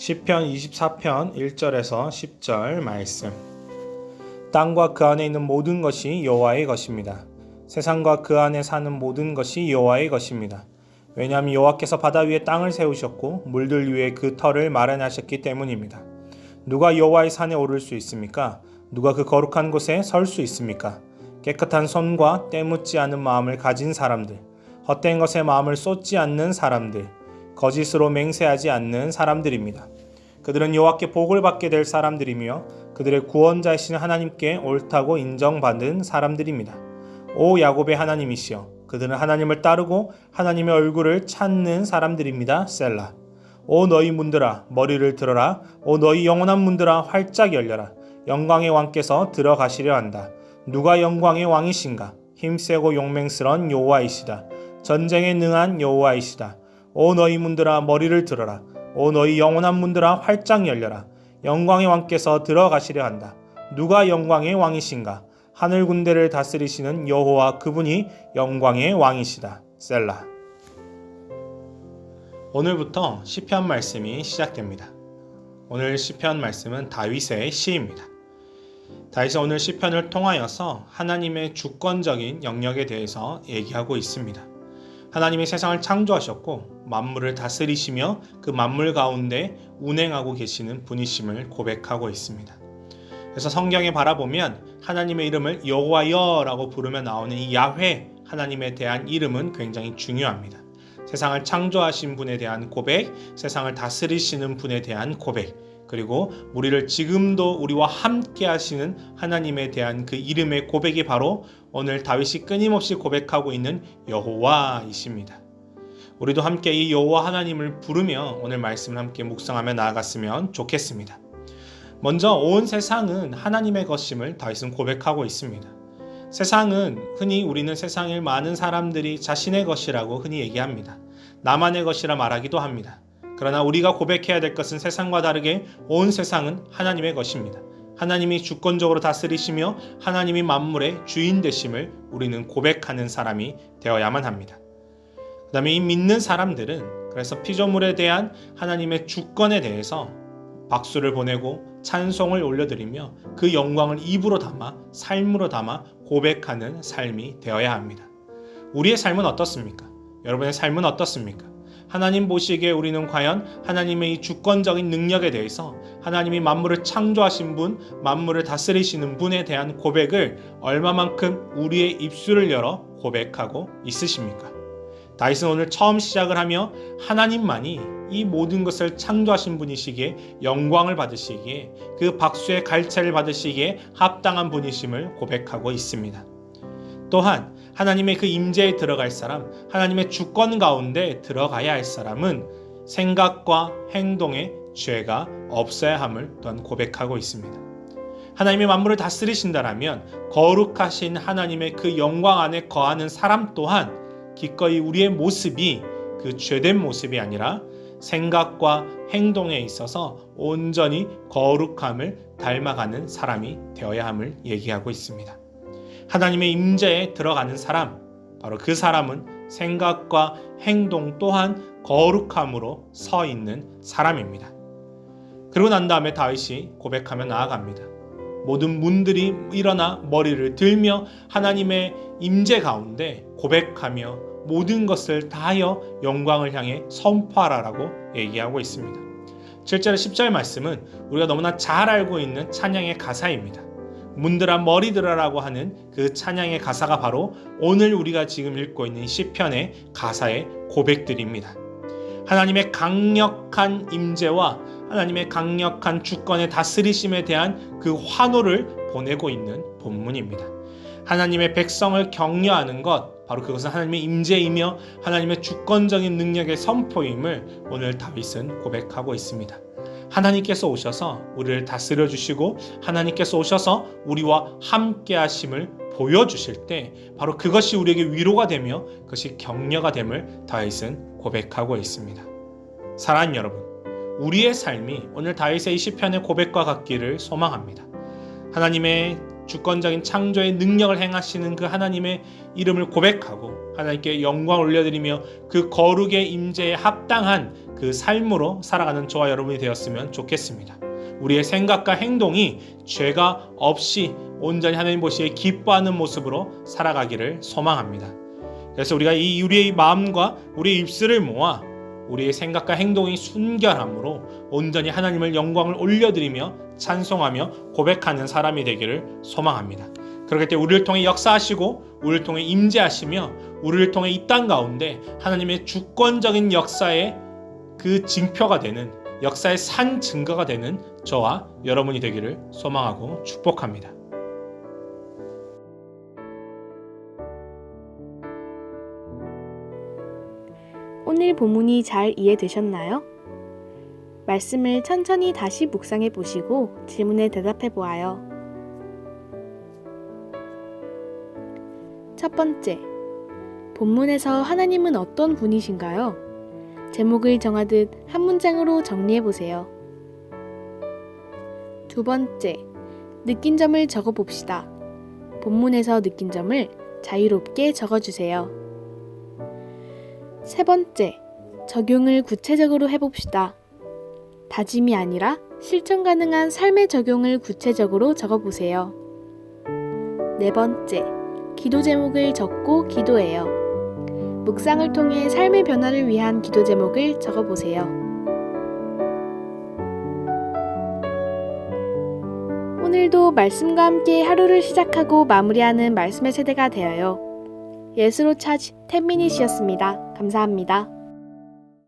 시편 24편 1절에서 10절 말씀. 땅과 그 안에 있는 모든 것이 여호와의 것입니다. 세상과 그 안에 사는 모든 것이 여호와의 것입니다. 왜냐하면 여호와께서 바다 위에 땅을 세우셨고 물들 위에 그 터를 마련하셨기 때문입니다. 누가 여호와의 산에 오를 수 있습니까? 누가 그 거룩한 곳에 설 수 있습니까? 깨끗한 손과 때 묻지 않은 마음을 가진 사람들, 헛된 것에 마음을 쏟지 않는 사람들, 거짓으로 맹세하지 않는 사람들입니다. 그들은 여호와께 복을 받게 될 사람들이며 그들의 구원자이신 하나님께 옳다고 인정받은 사람들입니다. 오 야곱의 하나님이시여, 그들은 하나님을 따르고 하나님의 얼굴을 찾는 사람들입니다. 셀라. 오 너희 문들아 머리를 들어라. 오 너희 영원한 문들아 활짝 열려라. 영광의 왕께서 들어가시려 한다. 누가 영광의 왕이신가? 힘세고 용맹스러운 여호와이시다. 전쟁에 능한 여호와이시다. 오 너희 문들아 머리를 들어라. 오 너희 영원한 문들아 활짝 열려라. 영광의 왕께서 들어가시려 한다. 누가 영광의 왕이신가? 하늘 군대를 다스리시는 여호와, 그분이 영광의 왕이시다. 셀라. 오늘부터 시편 말씀이 시작됩니다. 오늘 시편 말씀은 다윗의 시입니다. 다윗은 오늘 시편을 통하여서 하나님의 주권적인 영역에 대해서 얘기하고 있습니다. 하나님이 세상을 창조하셨고 만물을 다스리시며 그 만물 가운데 운행하고 계시는 분이심을 고백하고 있습니다. 그래서 성경에 바라보면 하나님의 이름을 여호와여라고 부르며 나오는 이 야훼, 하나님에 대한 이름은 굉장히 중요합니다. 세상을 창조하신 분에 대한 고백, 세상을 다스리시는 분에 대한 고백, 그리고 우리를 지금도 우리와 함께 하시는 하나님에 대한 그 이름의 고백이 바로 오늘 다윗이 끊임없이 고백하고 있는 여호와이십니다. 우리도 함께 이 여호와 하나님을 부르며 오늘 말씀을 함께 묵상하며 나아갔으면 좋겠습니다. 먼저 온 세상은 하나님의 것임을 다윗은 고백하고 있습니다. 세상은 흔히 우리는 세상의 많은 사람들이 자신의 것이라고 흔히 얘기합니다. 나만의 것이라 말하기도 합니다. 그러나 우리가 고백해야 될 것은 세상과 다르게 온 세상은 하나님의 것입니다. 하나님이 주권적으로 다스리시며 하나님이 만물의 주인 되심을 우리는 고백하는 사람이 되어야만 합니다. 그 다음에 이 믿는 사람들은 그래서 피조물에 대한 하나님의 주권에 대해서 박수를 보내고 찬송을 올려드리며 그 영광을 입으로 담아 삶으로 담아 고백하는 삶이 되어야 합니다. 우리의 삶은 어떻습니까? 여러분의 삶은 어떻습니까? 하나님 보시기에 우리는 과연 하나님의 이 주권적인 능력에 대해서 하나님이 만물을 창조하신 분, 만물을 다스리시는 분에 대한 고백을 얼마만큼 우리의 입술을 열어 고백하고 있으십니까? 다윗은 오늘 처음 시작을 하며 하나님만이 이 모든 것을 창조하신 분이시기에 영광을 받으시기에 그 박수의 갈채를 받으시기에 합당한 분이심을 고백하고 있습니다. 또한 하나님의 그 임재에 들어갈 사람, 하나님의 주권 가운데 들어가야 할 사람은 생각과 행동에 죄가 없어야 함을 또한 고백하고 있습니다. 하나님의 만물을 다스리신다라면 거룩하신 하나님의 그 영광 안에 거하는 사람 또한 기꺼이 우리의 모습이 그 죄된 모습이 아니라 생각과 행동에 있어서 온전히 거룩함을 닮아가는 사람이 되어야 함을 얘기하고 있습니다. 하나님의 임재에 들어가는 사람, 바로 그 사람은 생각과 행동 또한 거룩함으로 서 있는 사람입니다. 그러고 난 다음에 다윗이 고백하며 나아갑니다. 모든 문들이 일어나 머리를 들며 하나님의 임재 가운데 고백하며 모든 것을 다하여 영광을 향해 선포하라라고 얘기하고 있습니다. 7절 10절 말씀은 우리가 너무나 잘 알고 있는 찬양의 가사입니다. 문들아 머리 들어라고 하는 그 찬양의 가사가 바로 오늘 우리가 지금 읽고 있는 시편의 가사의 고백들입니다. 하나님의 강력한 임재와 하나님의 강력한 주권의 다스리심에 대한 그 환호를 보내고 있는 본문입니다. 하나님의 백성을 격려하는 것, 바로 그것은 하나님의 임재이며 하나님의 주권적인 능력의 선포임을 오늘 다윗은 고백하고 있습니다. 하나님께서 오셔서 우리를 다스려 주시고 하나님께서 오셔서 우리와 함께 하심을 보여주실 때 바로 그것이 우리에게 위로가 되며 그것이 격려가 됨을 다윗은 고백하고 있습니다. 사랑하는 여러분, 우리의 삶이 오늘 다윗의 이 시편의 고백과 같기를 소망합니다. 하나님의 주권적인 창조의 능력을 행하시는 그 하나님의 이름을 고백하고 하나님께 영광을 올려드리며 그 거룩의 임재에 합당한 그 삶으로 살아가는 저와 여러분이 되었으면 좋겠습니다. 우리의 생각과 행동이 죄가 없이 온전히 하나님 보시기에 기뻐하는 모습으로 살아가기를 소망합니다. 그래서 우리가 우리의 마음과 우리의 입술을 모아 우리의 생각과 행동이 순결함으로 온전히 하나님을 영광을 올려드리며 찬송하며 고백하는 사람이 되기를 소망합니다. 그렇기 때문에 우리를 통해 역사하시고 우리를 통해 임재하시며 우리를 통해 이 땅 가운데 하나님의 주권적인 역사의 그 징표가 되는 역사의 산 증거가 되는 저와 여러분이 되기를 소망하고 축복합니다. 오늘 본문이 잘 이해되셨나요? 말씀을 천천히 다시 묵상해 보시고 질문에 대답해 보아요. 첫 번째, 본문에서 하나님은 어떤 분이신가요? 제목을 정하듯 한 문장으로 정리해 보세요. 두 번째, 느낀 점을 적어 봅시다. 본문에서 느낀 점을 자유롭게 적어주세요. 세 번째, 적용을 구체적으로 해봅시다. 다짐이 아니라 실천 가능한 삶의 적용을 구체적으로 적어보세요. 네 번째, 기도 제목을 적고 기도해요. 묵상을 통해 삶의 변화를 위한 기도 제목을 적어보세요. 오늘도 말씀과 함께 하루를 시작하고 마무리하는 말씀의 세대가 되어요. 예수로 차지 10미닛이었습니다. 감사합니다.